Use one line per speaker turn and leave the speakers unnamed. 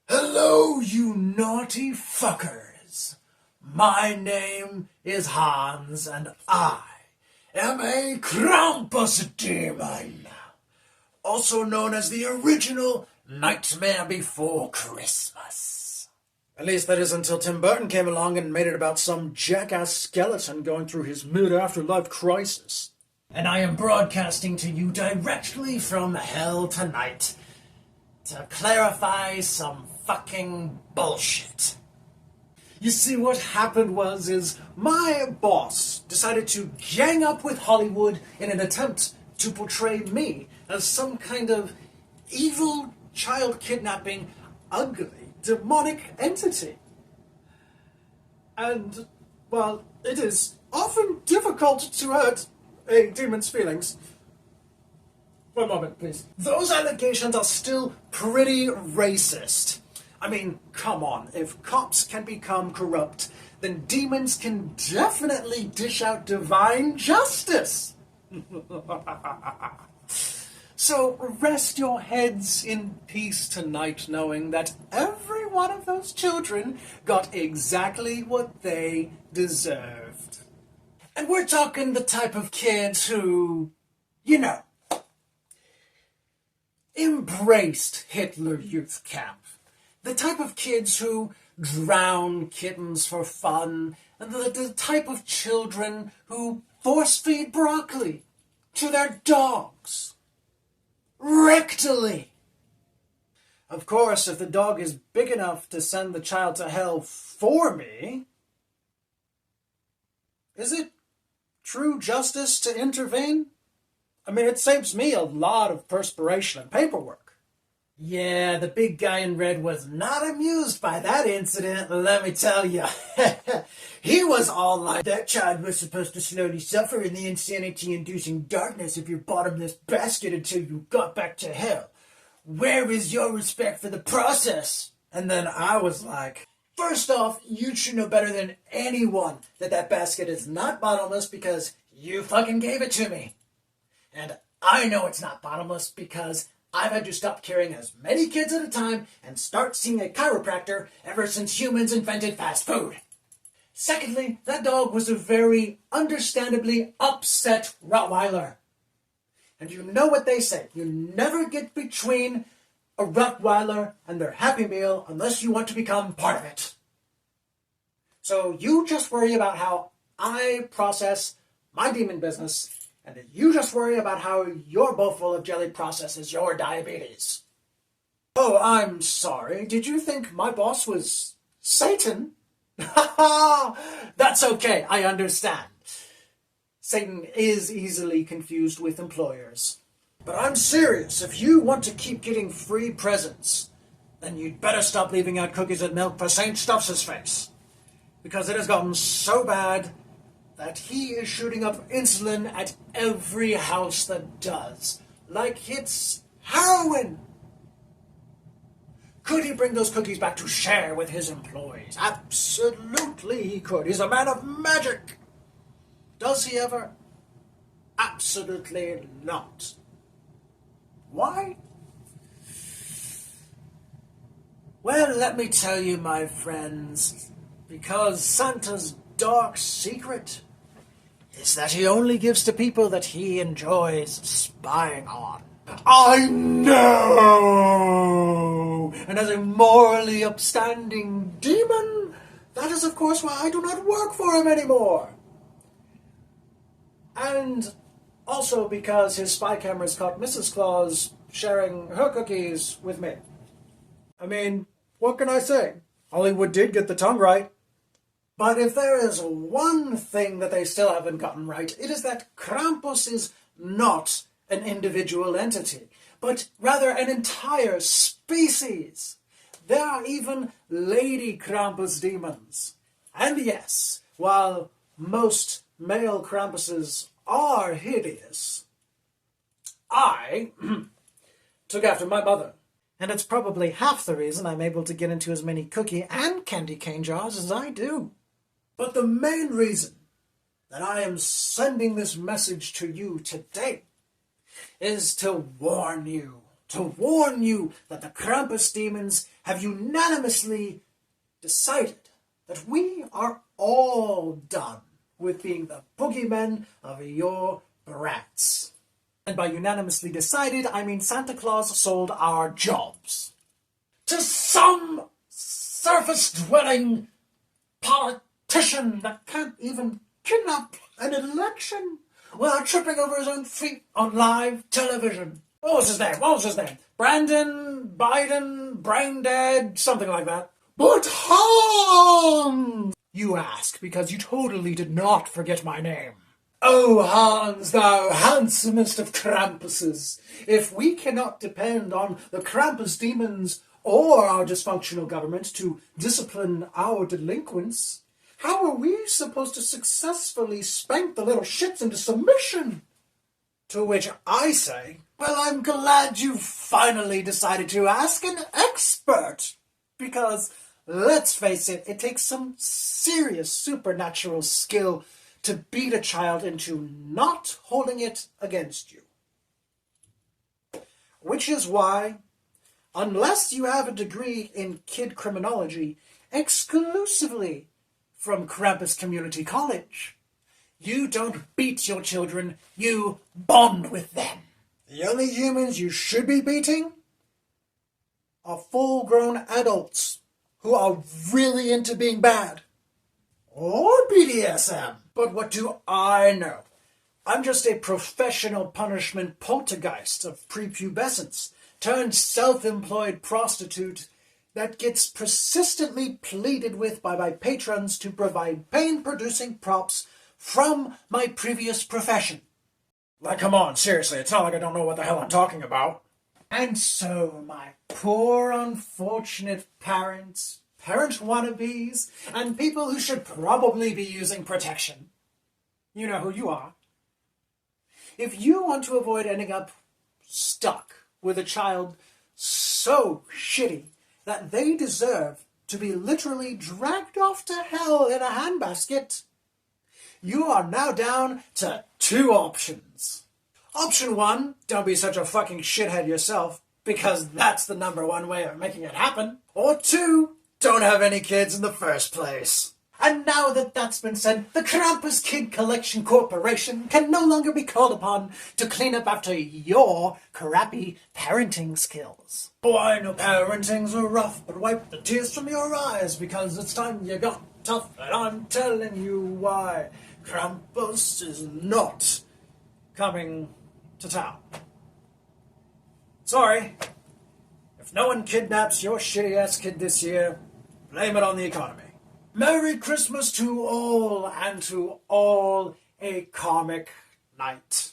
Hello, you naughty fuckers. My name is Hans, and I am a Krampus demon, also known as the original Nightmare Before Christmas. At least that is until Tim Burton came along and made it about some jackass skeleton going through his mid-afterlife crisis. And I am broadcasting to you directly from hell tonight to clarify some fucking bullshit. You see, what happened is my boss decided to gang up with Hollywood in an attempt to portray me as some kind of evil, child-kidnapping, ugly, demonic entity. And, well, it is often difficult to hurt a demon's feelings. One moment, please. Those allegations are still pretty racist. I mean, come on, if cops can become corrupt, then demons can definitely dish out divine justice. So rest your heads in peace tonight, knowing that every one of those children got exactly what they deserved. And we're talking the type of kids who, embraced Hitler Youth Camp. The type of kids who drown kittens for fun, and the type of children who force-feed broccoli to their dogs. Rectally. Of course, if the dog is big enough to send the child to hell for me, is it true justice to intervene? I mean, it saves me a lot of perspiration and paperwork. Yeah, the big guy in red was not amused by that incident, let me tell you. He was all like, that child was supposed to slowly suffer in the insanity-inducing darkness of your bottomless basket until you got back to hell. Where is your respect for the process? And then I was like, first off, you should know better than anyone that basket is not bottomless because you fucking gave it to me. And I know it's not bottomless because I've had to stop carrying as many kids at a time and start seeing a chiropractor ever since humans invented fast food. Secondly, that dog was a very understandably upset Rottweiler. And you know what they say, you never get between a Rottweiler and their Happy Meal unless you want to become part of it. So you just worry about how I process my demon business, and you just worry about how your bowl full of jelly processes your diabetes. Oh, I'm sorry. Did you think my boss was Satan? That's okay, I understand. Satan is easily confused with employers. But I'm serious. If you want to keep getting free presents, then you'd better stop leaving out cookies and milk for Saint Stuffs' face. Because it has gotten so bad that he is shooting up insulin at every house that does. Like it's heroin. Could he bring those cookies back to share with his employees? Absolutely he could. He's a man of magic. Does he ever? Absolutely not. Why? Well, let me tell you, my friends, because Santa's dark secret is that he only gives to people that he enjoys spying on. I know! And as a morally upstanding demon, that is of course why I do not work for him anymore. And also because his spy cameras caught Mrs. Claus sharing her cookies with me. I mean, what can I say? Hollywood did get the tongue right. But if there is one thing that they still haven't gotten right, it is that Krampus is not an individual entity, but rather an entire species. There are even lady Krampus demons. And yes, while most male Krampuses are hideous, I took after my mother. And it's probably half the reason I'm able to get into as many cookie and candy cane jars as I do. But the main reason that I am sending this message to you today is to warn you that the Krampus demons have unanimously decided that we are all done with being the boogeymen of your brats. And by unanimously decided, I mean Santa Claus sold our jobs to some surface-dwelling politician that can't even kidnap an election while tripping over his own feet on live television. What was his name? Brandon, Biden, Brain Dead, something like that. But Hans! You ask, because you totally did not forget my name. Oh, Hans, thou handsomest of Krampuses, if we cannot depend on the Krampus demons or our dysfunctional government to discipline our delinquents, how are we supposed to successfully spank the little shits into submission? To which I say, well, I'm glad you finally decided to ask an expert. Because, let's face it, it takes some serious supernatural skill to beat a child into not holding it against you. Which is why, unless you have a degree in kid criminology exclusively from Krampus Community College, you don't beat your children, you bond with them. The only humans you should be beating are full-grown adults who are really into being bad. Or BDSM. But what do I know? I'm just a professional punishment poltergeist of prepubescence turned self-employed prostitute that gets persistently pleaded with by my patrons to provide pain-producing props from my previous profession. Like, come on, seriously, it's not like I don't know what the hell I'm talking about. And so, my poor unfortunate parents, parent wannabes, and people who should probably be using protection. You know who you are. If you want to avoid ending up stuck with a child so shitty that they deserve to be literally dragged off to hell in a handbasket, you are now down to 2 options. Option 1, don't be such a fucking shithead yourself, because that's the #1 way of making it happen. Or 2, don't have any kids in the first place. And now that that's been said, the Krampus Kid Collection Corporation can no longer be called upon to clean up after your crappy parenting skills. Oh, I know parenting's rough, but wipe the tears from your eyes, because it's time you got tough, and I'm telling you why. Krampus is not coming to town. Sorry. If no one kidnaps your shitty-ass kid this year, blame it on the economy. Merry Christmas to all, and to all a comic night.